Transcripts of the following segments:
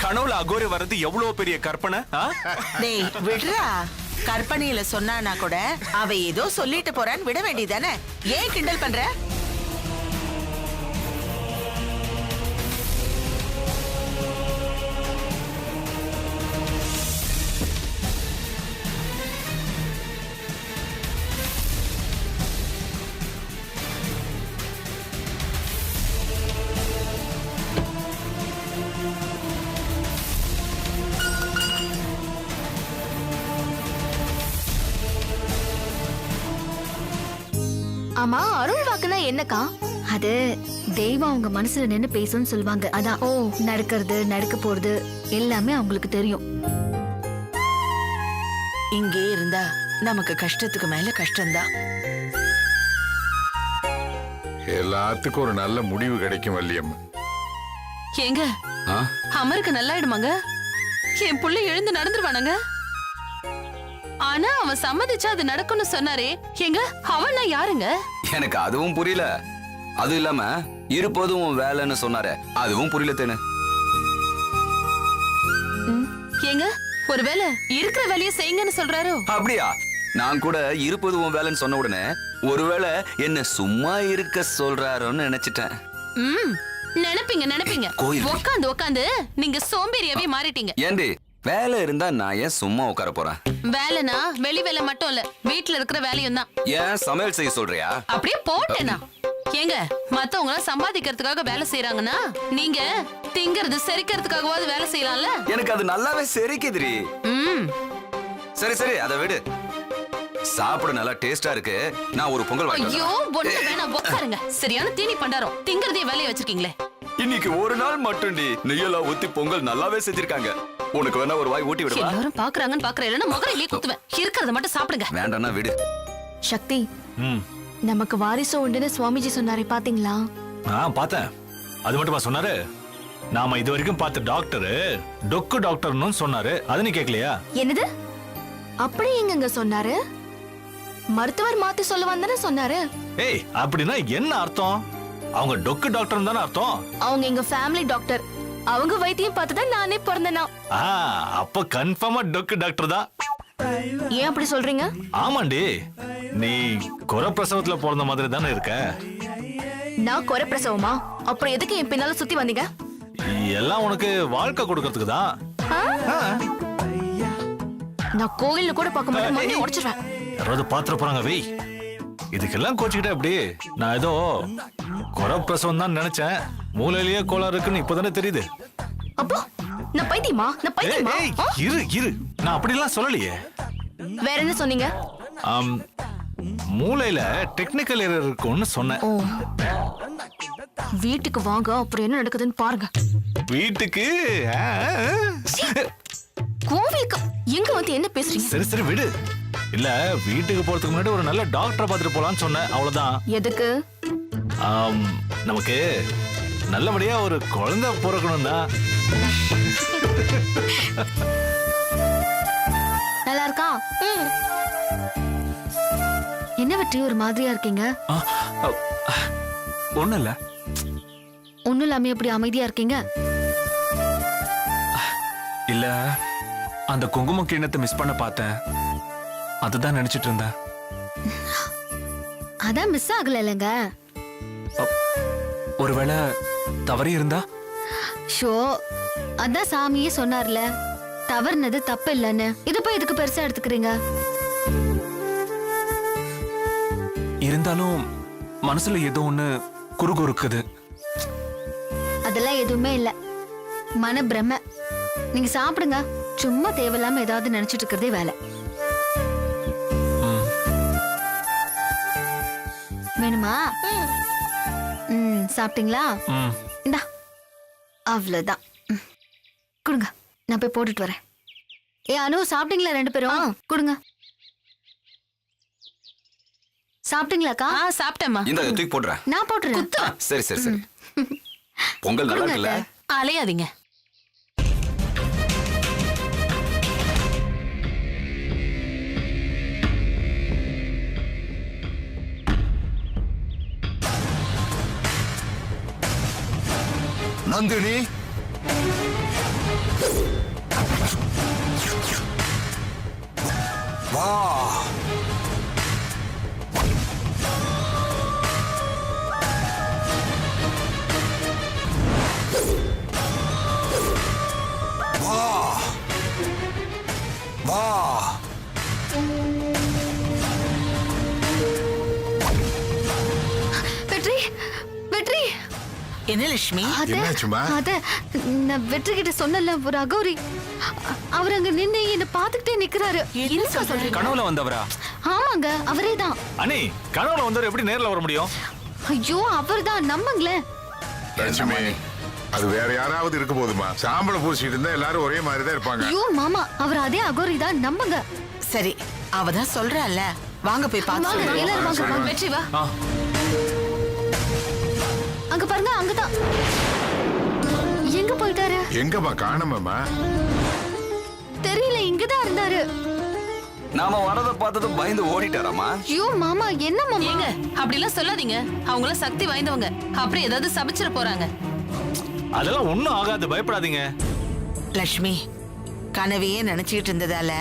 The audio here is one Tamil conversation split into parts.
கனவுல அகோரி வர்றது எவ்வளவு பெரிய கற்பனை. டேய் விடுறா, கற்பனையில சொன்னானா கூட அவ ஏதோ சொல்லிட்டு போறான்னு விட வேண்டியதானே, ஏன் கிண்டல் பண்ற? ஆமா, அருள் வாக்குனா என்னக்கா? அது தெய்வம் அவங்க மனசுல நின்னு பேசுன்னு சொல்லுவாங்க. அதான் நடக்கிறது நடக்க போறது எல்லாமே அவங்களுக்கு தெரியும். இங்கே இருந்தா நமக்கு கஷ்டத்துக்கு மேல கஷ்டம்தான். எல்லாத்துக்கும் ஒரு நல்ல முடிவு கிடைக்கும் வள்ளியம். ஏங்க அமருக்கு நல்லாயிடுமாங்க? என் புள்ள எழுந்து நடந்துருவானுங்க. ஆனா அவன் சம்மதிச்சா அது நடக்கும்னு சொன்னாரே, எங்க அவன் யாருங்க? எனக்கு அதுவும் புரியல. அது இல்லாம இருப்பதும் வேலைன்னு சொன்னாரு, அதுவும் புரியல தேனு. ஏங்க ஒருவேளை இருக்கிற வேலையை செய்யுங்கன்னு சொல்றாரோ? அப்படியா? நான் கூட இருப்பதும் வேலைன்னு சொன்ன உடனே ஒருவேளை என்ன சும்மா இருக்க சொல்றாரோன்னு நினைச்சிட்டேன். நினைப்பீங்க. உட்காந்து உட்காந்து நீங்க சோம்பேறியாவே மாறிட்டீங்க. ஏண்டி, வேலை இருந்தா நான் ஏன் சும்மா உட்கார போறேன்? வேலைனா வெளி வேலை மட்டும் இல்ல, வீட்டுல இருக்கிற வேலையும் தான். ஏன் சமையல் செய்ய சொல்றியா? அப்படியே போட்டேனா? ஏங்க மத்தவங்க சம்பாதிக்கிறதுக்காக வேலை செய்யறாங்கன்னா நீங்க திங்கிறது செரிக்கிறதுக்காகவாது வேலை செய்யலாம்ல? எனக்கு அது நல்லாவே செரிக்குதுரி. சரி சரி, அதை விடு. சாப்பிட நல்லா டேஸ்டா இருக்கு. நான் ஒரு பொங்கல் வாங்கி. ஐயோ பொண்ணு வேணாம், உட்காருங்க. சரியான தீனி பண்டாரம், திங்கிறதே வேலையை வச்சிருக்கீங்களே. இன்னைக்கு ஒரு நாள் மட்டும்டி நெய்யெல்லாம் ஊத்தி பொங்கல் நல்லாவே செஞ்சிருக்காங்க. உனக்கு வேணா ஒரு வாய் ஊட்டி விடுவா? எல்லாரும் பாக்குறாங்கன்னு பாக்குற, இல்லன்னா முகரையிலே குத்துவேன். இருக்கிறத மட்டும் சாப்பிடுங்க. வேண்டாம்னா விடு. சக்தி, நமக்கு வாரிசு உண்டுன்னு சுவாமிஜி சொன்னாரே, பாத்தீங்களா? பார்த்தேன். அது மட்டுமா சொன்னாரு? நாம இது வரைக்கும் பார்த்த டாக்டர் டொக்கு டாக்டர்னு சொன்னாரு. அது நீ கேட்கலையா? என்னது? அப்படி எங்க சொன்னாரு? மருத்துவர் மாத்தி சொல்ல வந்தானே சொன்னாரு. ஏய், அப்படின்னா என்ன அர்த்தம்? அவங்க டொக்கு டாக்டர் தானே அர்த்தம்? அவங்க எங்க ஃபேமிலி டாக்டர். அவங்க வைத்தியம் பார்த்துதான் நானே பிறந்தேனா. அப்ப கன்ஃபார்மா டொக்கு டாக்டர் தான். ஏன் அப்படி சொல்றீங்க? ஆமாண்டி, நீ குறை பிரசவத்துல பிறந்த மாதிரி தானே இருக்க. நான் குறை பிரசவமா? அப்புறம் எதுக்கு என் பின்னால சுத்தி வந்தீங்க? எல்லாம் உனக்கு வாழ்க்கை கொடுக்கறதுக்கு தான். நான் கோயில்ல கூட பார்க்க மாட்டேன், மண்ணி உடைச்சிடுவேன். யாராவது பாத்திர போறாங்க வெய். இதுக்கெல்லாம் கோச்சுக்கிட்ட அப்படி. நான் ஏதோ குறை பிரசவம் தான் நினைச்சேன். மூளையிலேயே கோளாறு இருக்குன்னு இப்பதானே தெரியுது. அப்போ நான் பைத்தியமா? இரு, நான் அப்படிலாம் சொல்லலையே. வேற என்ன சொன்னீங்க? மூளையில டெக்னிக்கல் எரர் இருக்குன்னு சொன்னேன். வீட்டுக்கு வாங்க, அப்புறம் என்ன நடக்குதுன்னு பாருங்க. வீட்டுக்கு? கோவிலுக்கு எங்க வந்து என்ன பேசுறீங்க? சரி சரி விடு. இல்ல, வீட்டுக்கு போறதுக்கு முன்னாடி ஒரு நல்ல டாக்டரை பார்த்துட்டு போலான்னு சொன்னேன், அவ்வளவுதான். எதுக்கு? நமக்கு நல்லபடியா ஒரு குழந்தை பிறக்கணும் தான். நல்லா இருக்கா? என்ன வெற்றி ஒரு மாதிரியா இருக்கீங்க? ஒண்ணும் இல்ல. ஒண்ணும் இல்லாம எப்படி அமைதியா இருக்கீங்க? இல்ல, அந்த குங்கும கிண்ணத்தை மிஸ் பண்ண பார்த்தேன். அதுதான் நினைச்சிட்டு இருந்தேன். அதான் மிஸ் ஆகல இல்லங்க. ஒருவேளை தவறி இருந்தா? ஷோ, அதான் சாமியே சொன்னார்ல, தவறுனது தப்பு இல்லன்னு. இத போய் எதுக்கு பெருசா எடுத்துக்கிறீங்க? இருந்தாலும் மனசுல ஏதோ ஒண்ணு குறுகுறுக்குது. அதெல்லாம் எதுவுமே இல்ல, மன பிரம. நீங்க சாப்பிடுங்க. சும்மா தேவையில்லாம ஏதாவது நினைச்சிட்டு இருக்கிறதே வேலை. வேணுமா? சாப்பிட்டீங்களா? இந்தா, அவ்வளவுதான். கொடுங்க, நான் போய் போட்டுட்டு வரேன். அனு, சாப்பிட்டீங்களா ரெண்டு பேரும்? கொடுங்க. சாப்பிட்டீங்களாக்கா? சாப்பிட்டேம்மா. இந்த தூக்கி போடுறேன். நான் போட்டுறேன். சரி சரி சரி. பொங்கல் நல்லா இருக்குல்ல? அலையாதீங்க. நந்தினி வா வா வா வெற்றி வெற்றி என்ன லட்சுமி அத என்னாச்சும்மா? அத நான் வெற்றி கிட்ட சொன்னல ஒரு அகோரி அவர் அங்க நின்னு என்ன பாத்துக்கிட்டே நிக்கிறாரு. என்ன சொல்றீங்க? கனவுல வந்தவரா? ஆமாங்க அவரேதான். அண்ணி கனவுல வந்தவர் எப்படி நேர்ல வர முடியும்? ஐயோ அவர்தான் நம்புங்களேன். லட்சுமி அது வேற யாராவது இருக்க போதுமா? சாம்பலை பூசிட்டு இருந்தா எல்லாரும் ஒரே மாதிரி தான் இருப்பாங்க. ஐயோ மாமா அவர் அதே அகோரி தான் நம்புங்க. சரி அவதான் சொல்றால, வாங்க போய் வாங்க பாத்து எல்லாரும் வாங்க சரி, வாங்க. வாங்க. வெற்றி வா. ஆ, அங்க பாருங்க அங்கதான். எங்க போயிட்டாரு எங்கம்மா காணோமேம்மா? தெரியல, இங்கதான் இருந்தாரு. நாம வரத பார்த்ததும் பயந்து ஓடிட்டாராமா? ஐயோ மாமா என்ன மாமா? ஏங்க அப்படிலாம் சொல்லாதீங்க. அவங்கள சக்தி வாய்ந்தவங்க. அப்புறம் ஏதாவது சபிச்சிட போறாங்க. அதெல்லாம் ஒண்ணும் ஆகாது, பயப்படாதீங்க. லட்சுமி, கனவையே நினைச்சிட்டு இருந்ததால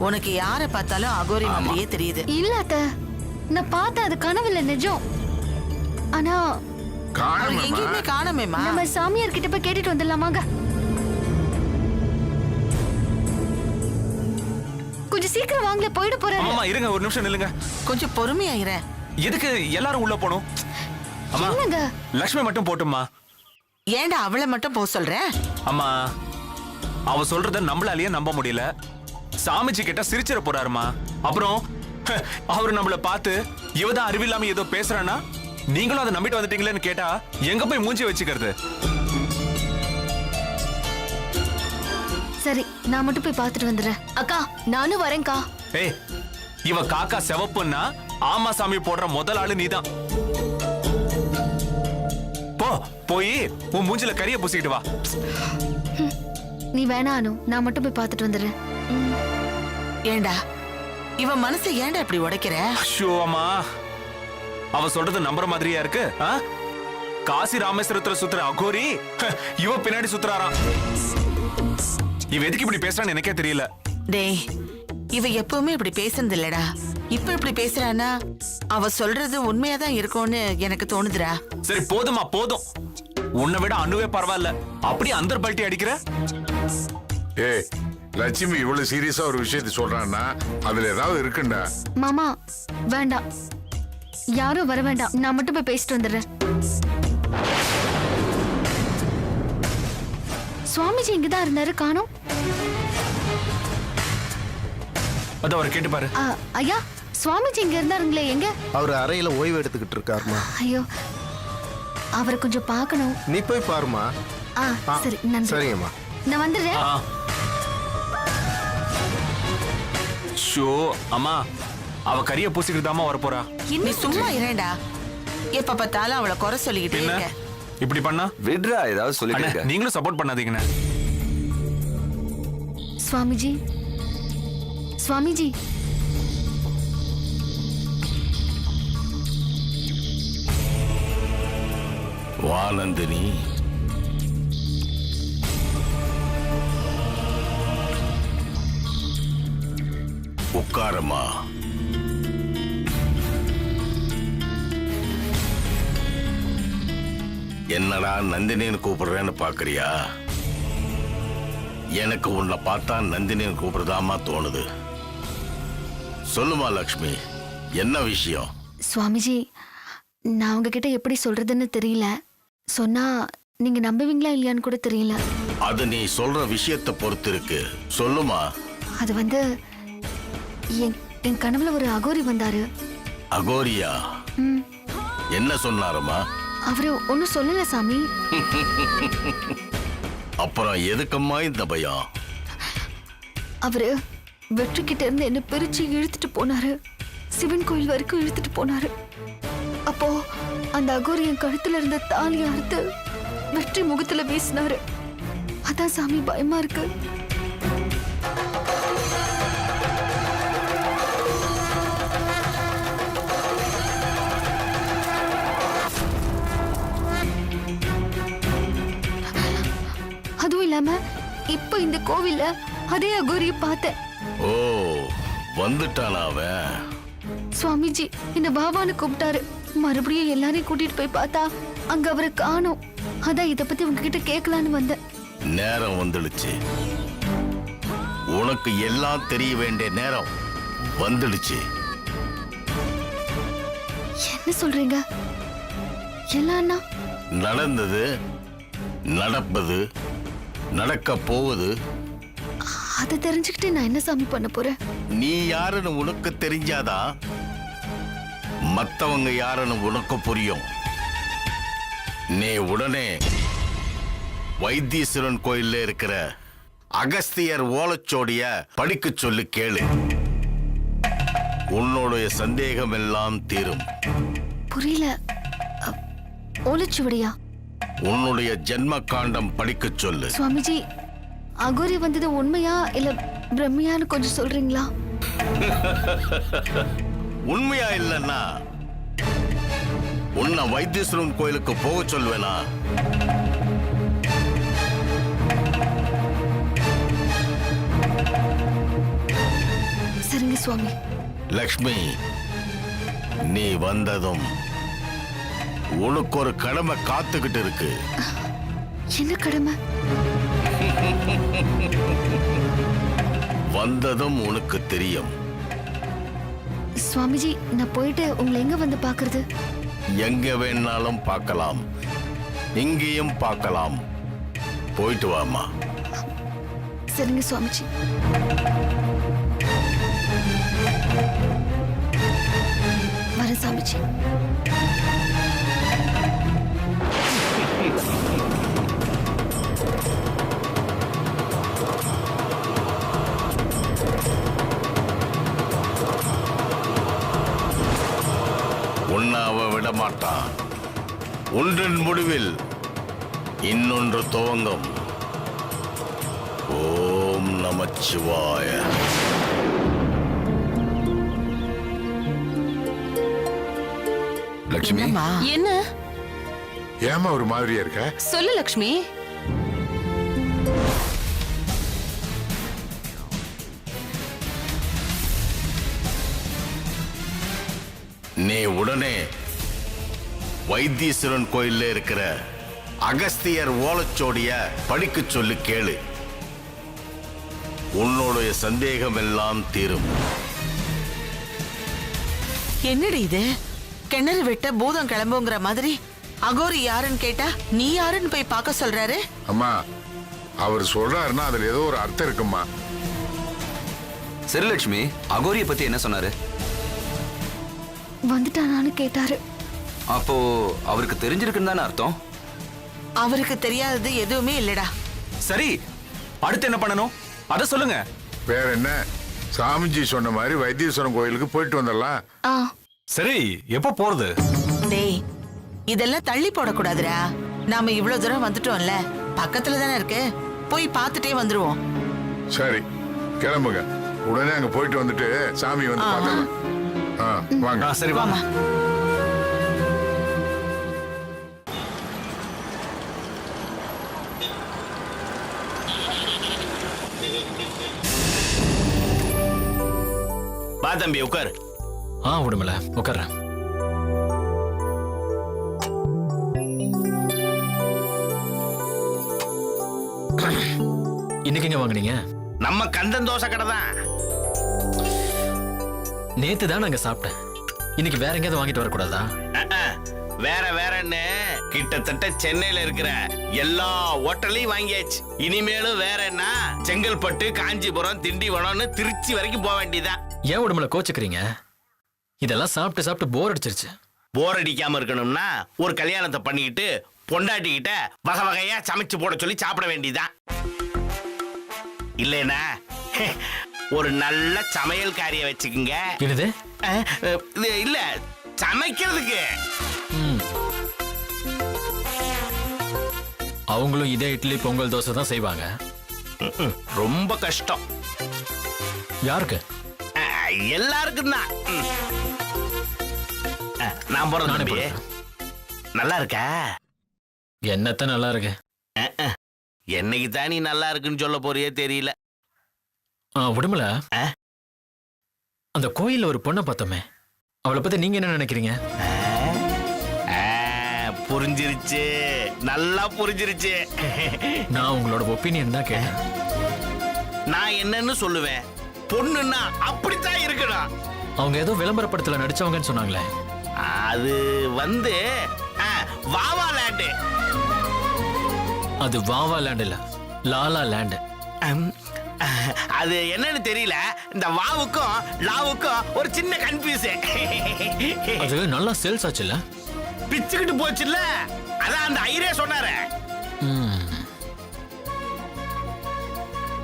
உனக்கு யார பார்த்தாலும் அகோரி மாதிரியே தெரியுது. இல்ல அத்த, நான் பார்த்தேன் அது கனவுல நிஜம். ஆனா அவர் காணோமேம்மா? எங்கேயுமே காணமேமா. நம்ம சாமியார் கிட்ட போய் கேட்டுட்டு வந்துடலாமாங்க? கொஞ்சம் சீக்கிரம் வாங்கல, போயிட போறாரு. அம்மா இருங்க, ஒரு நிமிஷம் நில்லுங்க. கொஞ்சம் பொறுமையாயிரேன். எதுக்கு எல்லாரும் உள்ள போணும்? அம்மா என்னங்க லக்ஷ்மி மட்டும் போட்டும்மா. ஏன்டா அவளை மட்டும் போக சொல்ற? அம்மா அவ சொல்றத நம்மளாலேயே நம்ப முடியல. சாமிஜி கிட்ட சிரிச்சிட போறாருமா. அப்புறம் அவரு நம்மள பார்த்து இவதான் அறிவில்லாம ஏதோ பேசுறானா, நீங்களும் அதை நம்பிட்டு வந்துட்டீங்களேன்னு கேட்டா எங்க போய் மூஞ்சி வச்சுக்கிறது? சரி நான் மட்டும் போய் பார்த்துட்டு வந்துடுறேன். அக்கா நானும் வரேன்க்கா. ஏய், இவ காக்கா செவப்புன்னா ஆமா சாமி போடுற முதல் ஆளு நீதான். போ போய் உன் மூஞ்சில கரிய பூசிக்கிட்டு வா. நீ வேணா அனு, நான் மட்டும் போய் பார்த்துட்டு வந்துடுறேன். ஏண்டா இவன் மனசை ஏன்டா இப்படி உடைக்கிற? ஐயோ அம்மா, அவ சொல்றது நம்புற மாதிரியா இருக்கு? ஆ? காசி ராமேஸ்வரத்துல சுத்துற அகோரி இவ பின்னாடி சுத்துறாராம். இவ எதுக்கு இப்படி பேசுறான்னு எனக்கே தெரியல. டேய், இவ எப்பவுமே இப்படி பேசுனது இல்லடா. இப்ப இப்படி பேசுறானா அவ சொல்றது உண்மையாதான் இருக்கும்னு எனக்கு தோணுதுடா. சரி போதுமா போதும். உன்னை விட அணுவே பரவாயில்ல, அப்படி அந்த பல்ட்டி அடிக்கிற. ஏய் லட்சுமி இவ்வளவு சீரியஸா ஒரு விஷயத்தை சொல்றான்னா அதுல ஏதாவது இருக்குண்டா? மாமா வேண்டாம், யாரும் வர வேண்டாம், நான் மட்டும் போய் பேசிட்டு வந்துடுறேன். சுவாமிஜி இங்கதான் இருந்தாரு, காணோம். அத அவரை கேட்டு பாரு. ஐயா சுவாமிஜி இங்க இருந்தாருங்களே, எங்க? அவர் அறையில ஓய்வு எடுத்துக்கிட்டு இருக்காருமா. ஐயோ அவரை கொஞ்சம் பார்க்கணும். நீ போய் பாருமா. சரி நன்றி. சரிங்கம்மா. நான் வந்துடுறேன். ஆ. ஷோ அம்மா, அவ கரிய பூசிக்கிட்டு தாமா வர போறா. நீ சும்மா இரேண்டா. எப்ப பார்த்தாலும் அவளை குறை சொல்லிக்கிட்டே என்ன இருக்க. இப்படி பண்ணா? விட்ரா, ஏதாவது அண்ணே, சொல்லிட்டு நீங்களும் சப்போர்ட் பண்ணாதீங்கண்ணே. சுவாமிஜி சுவாமிஜி வா நந்தினி. உட்காரம்மா. என்னடா நந்தினின்னு கூப்பிடுறேன்னு பாக்குறியா? எனக்கு உன்னை பார்த்தா நந்தினின்னு கூப்பிடுறதாமா தோணுது. சொல்லுமா லக்ஷ்மி, என்ன விஷயம்? சுவாமிஜி, நான் உங்ககிட்ட எப்படி சொல்றதுன்னு தெரியல. சொன்னா நீங்க நம்புவீங்களா இல்லையான்னு கூட தெரியல. அது நீ சொல்ற விஷயத்தை பொறுத்து இருக்கு. சொல்லுமா. அது வந்து என் கனவுல ஒரு அகோரி வந்தாரு. அகோரியா? என்ன சொன்னாருமா? அவரு ஒன்னும் சொல்லல சாமி. அப்புறம் எதுக்கம்மா இந்த பயம்? அவரு வெற்றி கிட்ட இருந்து என்ன பிரிச்சு இழுத்துட்டு போனாரு. சிவன் கோயில் வரைக்கும் இழுத்துட்டு போனாரு. அப்போ அந்த அகோரி என் கழுத்துல இருந்த தாலியை அறுத்து வெற்றி முகத்துல வீசினாரு. அதான் சாமி பயமா இருக்கு. அப்ப இந்த கோவில்ல அதே அகோரிய பார்த்தேன். ஓ வந்துட்டானா அவன்? சுவாமிஜி என்ன பாபான்னு கூப்பிட்டாரு. மறுபடியும் எல்லாரையும் கூட்டிட்டு போய் பார்த்தா அங்க அவரை காணோம். அதான் இத பத்தி உங்ககிட்ட கேட்கலான்னு வந்தேன். நேரம் வந்துடுச்சு. உனக்கு எல்லாம் தெரிய வேண்டிய நேரம் வந்துடுச்சு. என்ன சொல்றீங்க? எல்லாம் நடந்தது, நடப்பது, நடக்க போவது. அதை தெரிஞ்சுக்கிட்டு நான் என்ன சாமி பண்ண போறேன்? நீ யாருன்னு உனக்கு தெரிஞ்சாதான் மத்தவங்க யாருன்னு உனக்கு புரியும். நீ உடனே வைத்தீஸ்வரன் கோயில்ல இருக்கிற அகஸ்தியர் ஓலைச்சோடிய படிக்க சொல்லி கேளு. உன்னுடைய சந்தேகம் எல்லாம் தீரும். புரியல. ஓலைச்சுவடியா? உன்னுடைய ஜென்ம காண்டம் படிக்க சொல்லு. சுவாமிஜி, அகோரி வந்தது உண்மையா இல்ல பிரம்மையான்னு கொஞ்சம் சொல்றீங்களா? உண்மையா இல்லன்னா உன்னை வைத்தீஸ்வரன் கோயிலுக்கு போக சொல்வேனா? சரிங்க சுவாமி. லக்ஷ்மி, நீ வந்ததும் உனக்கு ஒரு கடமை காத்துக்கிட்டு இருக்கு. என்ன கடமை? வந்ததும் உனக்கு தெரியும். சுவாமிஜி, நான் போயிட்டு உங்களை எங்க வந்து பாக்குறது? எங்க வேணாலும் பார்க்கலாம், இங்கேயும் பார்க்கலாம். போயிட்டு வாமா. சரிங்க சுவாமிஜி. வர சாமிஜி. உன்னை அவ விட மாட்டான். ஒன்றின் முடிவில் இன்னொன்று துவங்கும். ஓம் நமச்சிவாய. லட்சுமி, என்ன? ஏமா ஒரு மாதிரியா இருக்க? சொல்லு லக்ஷ்மி. நீ உடனே வைத்தீஸ்வரன் கோயில்ல இருக்கிற அகஸ்தியர் ஓலைச்சோடிய படிக்க சொல்லி கேளு. உன்னுடைய சந்தேகம் எல்லாம் தீரும். என்னடி இது? கிணறு விட்ட பூதம் கிளம்புங்கிற மாதிரி அகோரி யாருன்னு கேட்டா நீ யாருன்னு போய் பார்க்க சொல்றாரு. அம்மா, அவர் சொல்றாருன்னா அதுல ஏதோ ஒரு அர்த்தம் இருக்குமா. சரி லட்சுமி, அகோரிய பத்தி என்ன சொன்னாரு? வந்துட்டானான்னு கேட்டாரு. அப்போ அவருக்கு தெரிஞ்சிருக்குன்னு தானே அர்த்தம்? அவருக்கு தெரியாதது எதுவுமே இல்லடா. சரி, அடுத்து என்ன பண்ணணும் அத சொல்லுங்க. வேற என்ன, சாமிஜி சொன்ன மாதிரி வைத்தீஸ்வரன் கோயிலுக்கு போயிட்டு வந்துடலாம். ஆ, சரி, எப்ப போறது? டேய், இதெல்லாம் தள்ளி போடக்கூடாதுடா. நாம இவ்வளவு தூரம் வந்துட்டோம்ல, பக்கத்துல தானே இருக்கு. போய் பார்த்துட்டே வந்துருவோம். சரி, கிளம்புங்க. உடனே அங்க போயிட்டு வந்துட்டு சாமி வந்து பார்க்கலாம். வாங்க. சரி வாமா. வா தம்பி, உட்கார். விடுமல உட்கார்றேன். இன்னைக்கு எங்க வாங்குனீங்க? நம்ம கந்தன் தோசை கடை தான். நேத்து தான் நாங்க சாப்பிட்டேன். இன்னைக்கு வேற எங்கேயாவது வாங்கிட்டு வரக்கூடாதா? வேற வேறன்னு கிட்டத்தட்ட சென்னையில இருக்கிற எல்லா ஹோட்டலையும் வாங்கியாச்சு. இனிமேலும் வேற என்ன, செங்கல்பட்டு, காஞ்சிபுரம், திண்டிவனம்னு திருச்சி வரைக்கும் போக வேண்டியதான். ஏன் உடம்புல கோச்சுக்கிறீங்க? இதெல்லாம் சாப்பிட்டு சாப்பிட்டு போர் அடிச்சிருச்சு. போர் அடிக்காம இருக்கணும்னா ஒரு கல்யாணத்தை பண்ணிக்கிட்டு பொண்டாட்டிக்கிட்ட வகை வகையா சமைச்சு போட சொல்லி சாப்பிட வேண்டியதான். இல்லைனா ஒரு நல்ல சமையல்காரிய வச்சுக்குங்க. என்னது? இது இல்ல, சமைக்கிறதுக்கு. அவங்களும் இதே இட்லி பொங்கல் தோசை தான் செய்வாங்க. ரொம்ப கஷ்டம். யாருக்கு? எல்லாருக்கும் தான். நான் போறது தம்பி. நல்லா இருக்கா? என்னத்த நல்லா இருக்கு. என்னைக்கு தான் நீ நல்லா இருக்குன்னு சொல்ல போறியே தெரியல. உடம்புல ஆ? அந்த கோயில்ல ஒரு பொண்ணை பார்த்தோமே, அவளை பத்தி நீங்க என்ன நினைக்கிறீங்க? புரிஞ்சிருச்சு, நல்லா புரிஞ்சிருச்சு. நான் உங்களோட ஒப்பீனியன் தான் கேட்டேன். நான் என்னன்னு சொல்லுவேன், பொண்ணுன்னா அப்படித்தான் இருக்கணும். அவங்க ஏதோ விளம்பரப்படத்துல நடிச்சவங்கன்னு சொன்னாங்களே. அது வந்து வாவா லேண்டு. அது வாவா லேண்ட் இல்ல, லாலா லேண்ட். அது என்னன்னு தெரியல, இந்த வாவுக்கும் லாவுக்கும் ஒரு சின்ன கன்ஃபியூஷன். அது நல்லா சேல்ஸ் ஆச்சுல்ல, பிச்சுக்கிட்டு போச்சுல்ல, அதான் அந்த ஐரே சொன்னாரு.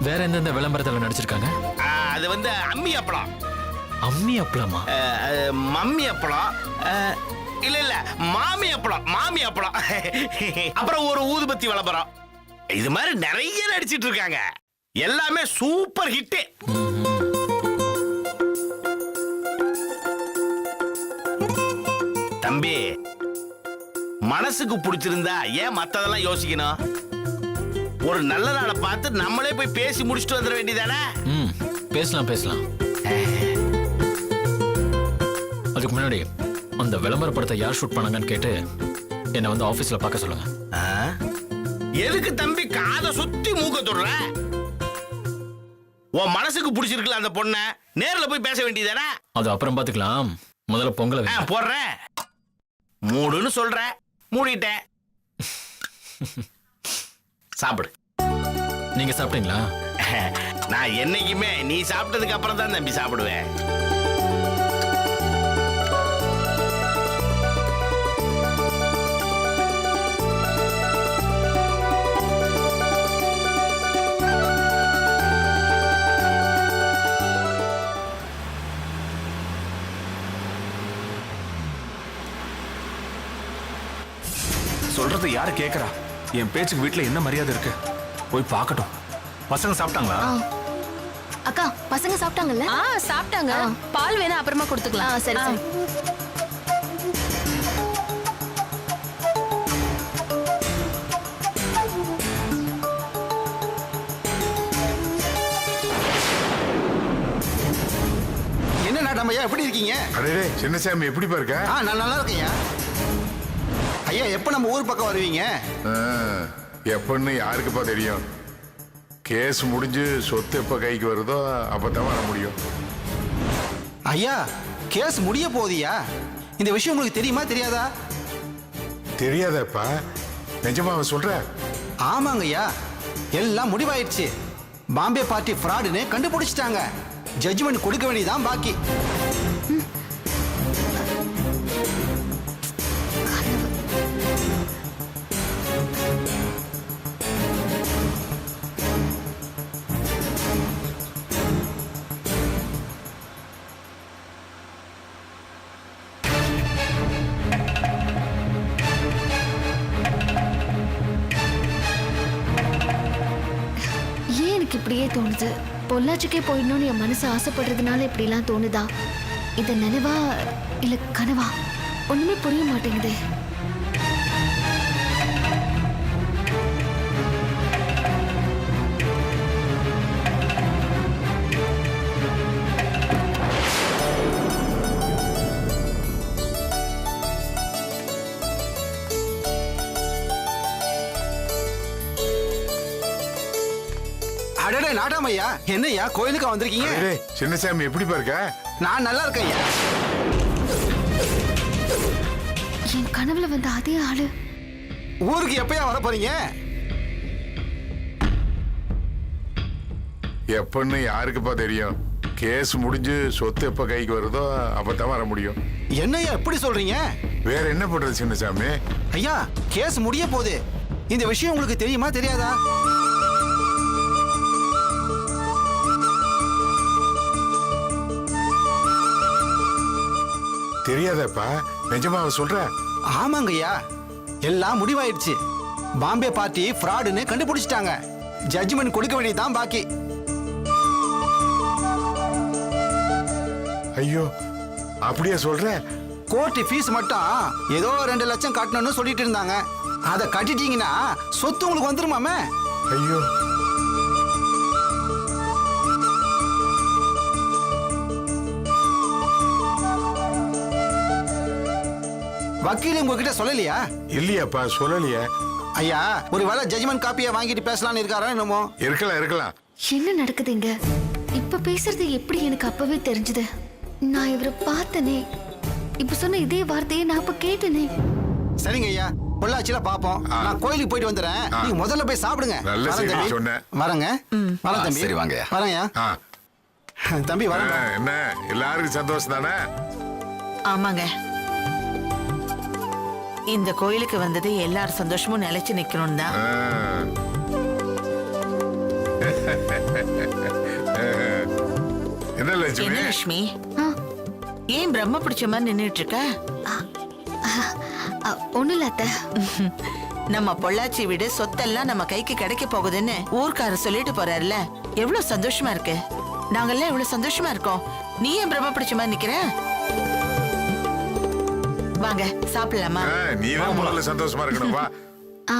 வேற எந்தெந்த விளம்பரத்துல நடிச்சிருக்காங்க? அது வந்து அம்மி அப்பளம். அம்மி அப்பளமா? மம்மி அப்பளம் இல்ல இல்ல, மாமி அப்பளம், மாமி அப்பளம். அப்புறம் ஒரு ஊதுபத்தி விளம்பரம். இது மாதிரி நிறைய நடிச்சிட்டு இருக்காங்க, எல்லாமே சூப்பர் ஹிட். தம்பி, மனசுக்கு பிடிச்சிருந்தா ஏன் மத்ததெல்லாம் யோசிக்கணும்? ஒரு நல்ல நாளை பார்த்து நம்மளே போய் பேசி முடிச்சுட்டு வந்துட வேண்டியதானே? பேசலாம் பேசலாம். அதுக்கு முன்னாடி அந்த விளம்பர படத்தை யார் ஷூட் பண்ணாங்கன்னு கேட்டு என்ன வந்து ஆபீஸ்ல பார்க்க சொல்லுங்க. எதுக்கு தம்பி காதை சுத்தி மூக்க தொடுற? உன் மனசுக்கு பிடிச்சிருக்கல அந்த பொண்ண, நேர்ல போய் பேச வேண்டியதானே? அது அப்புறம் பாத்துக்கலாம், முதல்ல பொங்கலை வைங்க. போடுறேன், மூடுன்னு சொல்ற, மூடிட்டேன். சாப்பிடு. நீங்க சாப்பிட்டீங்களா? நான் என்னைக்குமே நீ சாப்பிட்டதுக்கு அப்புறம் தான் தம்பி சாப்பிடுவேன். சொல்றது யாரு கேக்குறா? என் பேச்சுக்கு வீட்டுல என்ன மரியாதை இருக்கு? போய் பார்க்கட்டும். பசங்க சாப்பிட்டாங்களா? அக்கா, பசங்க சாப்பிட்டாங்கல்ல? சாப்பிட்டாங்க. பால் வேணா அப்புறமா கொடுத்துக்கலாம். சரி சரி. என்ன நாட்டாமையா, எப்படி இருக்கீங்க? அடே சின்னசாமி, எப்படி பாருக்க? நான் நல்லா இருக்கேன் ஐயா. எப்ப நம்ம ஊர் பக்கம் வருவீங்க? எப்பன்னு யாருக்குப்பா தெரியும்? கேஸ் முடிஞ்சு சொத்து எப்ப கைக்கு வருதோ அப்பதான் வர முடியும். ஐயா, கேஸ் முடிய போதியா? இந்த விஷயம் உங்களுக்கு தெரியுமா தெரியாதா? தெரியாதப்பா, நிஜமாவ சொல்ற? ஆமாங்க ஐயா, எல்லாம் முடிவாயிடுச்சு. பாம்பே பார்ட்டி ஃப்ராடுன்னு கண்டுபிடிச்சிட்டாங்க. ஜட்ஜ்மெண்ட் கொடுக்க வேண்டியதான் பாக்கி. இப்படியே தோணுது. பொள்ளாச்சிக்கே போயிடணும்னு என் மனசு ஆசைப்படுறதுனால இப்படிலாம் தோணுதா? இது நினைவா இல்ல கனவா? ஒண்ணுமே புரிய மாட்டேங்குதே. அடடே நாட்டாமையா, என்னையா கோயிலுக்கு வந்திருக்கீங்க? சின்னசாமி, எப்படி பாருக்க? நான் நல்லா இருக்கேன். என் கனவுல வந்த அதே ஆளு ஊருக்கு எப்பயா வர போறீங்க? எப்பன்னு யாருக்குப்பா தெரியும்? கேஸ் முடிஞ்சு சொத்து எப்ப கைக்கு வருதோ அப்பதான் வர முடியும். என்னையா எப்படி சொல்றீங்க? வேற என்ன பண்றது சின்னசாமி? ஐயா, கேஸ் முடிய போகுது. இந்த விஷயம் உங்களுக்கு தெரியுமா தெரியாதா? தெரியாதப்பா, நிஜமாவ சொல்ற? ஆமாங்கய்யா, எல்லாம் முடிவாயிடுச்சு. பாம்பே பார்ட்டி ஃப்ராடுன்னு கண்டுபிடிச்சிட்டாங்க. ஜட்ஜ்மெண்ட் கொடுக்க வேண்டியதுதான் பாக்கி. ஐயோ, அப்படியே சொல்ற? கோர்ட் ஃபீஸ் மட்டும் ஏதோ 2 லட்சம் கட்டணும்னு சொல்லிட்டு இருந்தாங்க. அதை கட்டிட்டீங்கன்னா சொத்து உங்களுக்கு வந்துருமாமே. ஐயோ வக்கீல் உங்ககிட்ட சொல்லலையா? இல்லையாப்பா, சொல்லலையே. ஐயா, ஒரு வேளை ஜட்ஜ்மெண்ட் காப்பியை வாங்கிட்டு பேசலாம்னு இருக்காரா என்னமோ? இருக்கலாம். என்ன நடக்குதுங்க? இப்ப பேசுறது எப்படி எனக்கு அப்பவே தெரிஞ்சது? நான் இவரை பார்த்தனே. இப்ப சொன்ன இதே வார்த்தையை நான் அப்ப கேட்டனே. சரிங்க ஐயா, பொள்ளாச்சியில பாப்போம். நான் கோயிலுக்கு போயிட்டு வந்துடுறேன். நீங்க முதல்ல போய் சாப்பிடுங்க. நல்ல வரேன் செய்தி தம்பி. சொன்ன. வரேங்க. வரேன் தம்பி. சரி, வாங்கய்யா. வரேன்யா. ஆ, தம்பி வரேன். என்ன எல்லாருக்கும் சந்தோஷம் தானே? ஆமாங்க, இந்த கோயிலுக்கு வந்தது எல்லார் சந்தோஷமும் நிலைச்சு நிக்கணும் தான். என்ன லட்சுமி? என்ன லட்சுமி, ஏன் பிரம்ம பிடிச்ச மாதிரி நின்னுட்டு இருக்க? ஒண்ணும் இல்ல அத்தை. நம்ம பொள்ளாச்சி வீடு சொத்தெல்லாம் நம்ம கைக்கு கிடைக்க போகுதுன்னு ஊர்க்காரர் சொல்லிட்டு போறாருல, எவ்வளவு சந்தோஷமா இருக்கு. நாங்கெல்லாம் எவ்வளவு சந்தோஷமா இருக்கோம். நீ ஏன் பிரம்ம பிடிச்ச மாதிரி நிக்கிற? வாங்க சாப்பிடலாமா? நீ தான் முதல்ல சந்தோஷமா இருக்கணும். வா. ஆ